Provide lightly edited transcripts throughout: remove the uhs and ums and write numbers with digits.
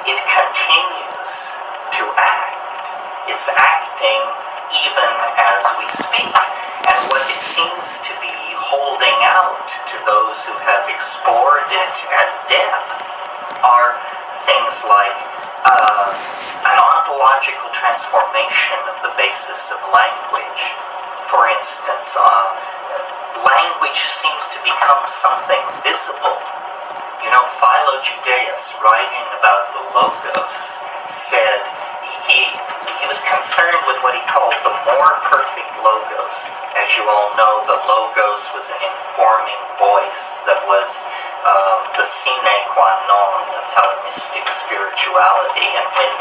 it continues to act. It's acting even as we speak. And what it seems to be holding out to those who have explored it at depth are things like an ontological transformation of the basis of language. For instance, language seems to become something visible. You know, Philo Judaeus, writing about the Logos, said he was concerned with what he called the more perfect Logos. As you all know, the Logos was an informing voice that was the sine qua non of Hellenistic spirituality. And when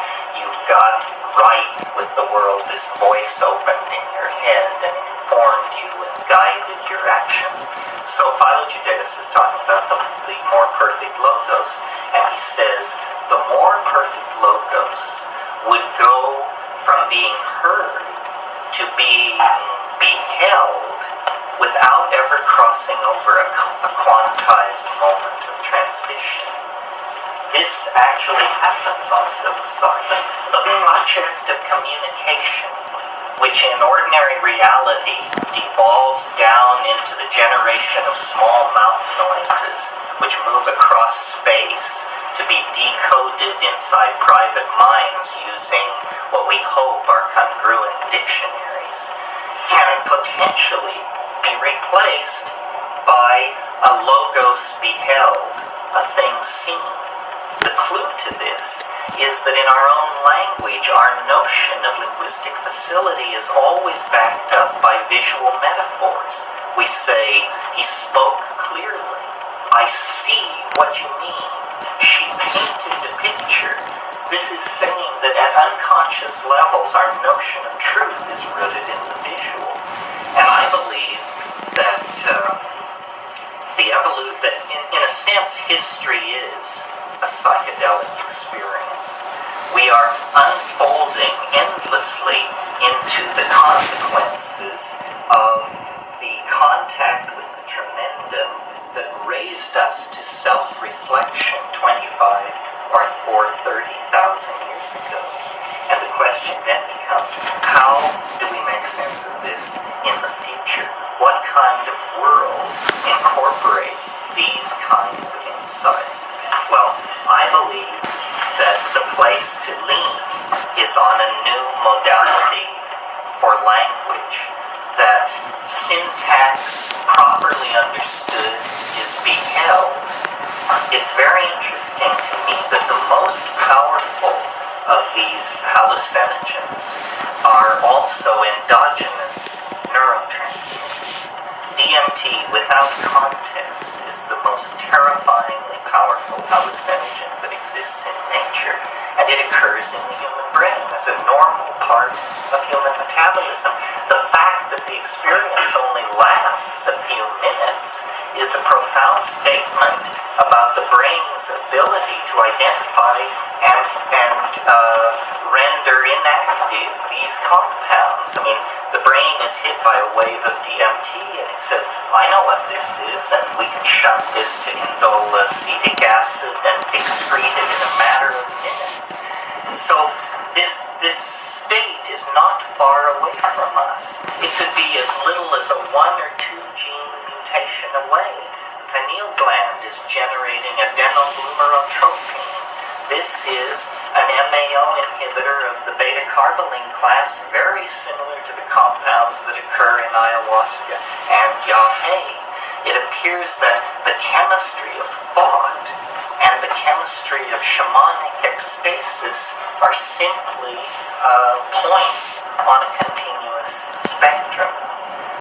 you got right with the world, this voice opened in your head and informed you and guided your actions. So Philo Judaeus is talking about the more perfect Logos, and he says the more perfect Logos would go from being heard to being beheld without ever crossing over a quantized moment of transition. This actually happens on psilocybin. The project of communication, which in ordinary reality devolves down into the generation of small mouth noises, which move across space to be decoded inside private minds using what we hope are congruent dictionaries, can potentially be replaced by a logos beheld, a thing seen. The clue to this is that in our own language, our notion of linguistic facility is always backed up by visual metaphors. We say, he spoke clearly. I see what you mean. She painted the picture. This is saying that at unconscious levels, our notion of truth is rooted in the visual. And I believe that that in a sense, history is a psychedelic experience. We are unfolding endlessly into the consequences of the contact with the tremendum that raised us to self-reflection 25 or 30,000 years ago. And the question then becomes, how do we make sense of this in the future? What kind of world incorporates these kinds of insights? Well, I believe that the place to lean is on a new modality for language, that syntax properly understood is beheld. It's very interesting to me that the most powerful of these hallucinogens are also endogenous neurotransmitters. DMT, without contest, is the most terrifyingly powerful hallucinogen that exists in nature, and it occurs in the human brain as a normal part of human metabolism. The fact that the experience only lasts a few minutes is a profound statement about the brain's ability to identify and render inactive these compounds. I mean, the brain is hit by a wave of DMT and it says, I know what this is, and we can shunt this to indole acetic acid and excrete it in a matter of minutes. So this state is not far away from us. It could be as little as a 1 or 2 gene mutation away. The pineal gland is generating adenoglumerotropin. This is an MAO inhibitor of the beta-carboline class, very similar to the compounds that occur in ayahuasca and yahe. It appears that the chemistry of thought and the chemistry of shamanic ecstasis are simply points on a continuous spectrum.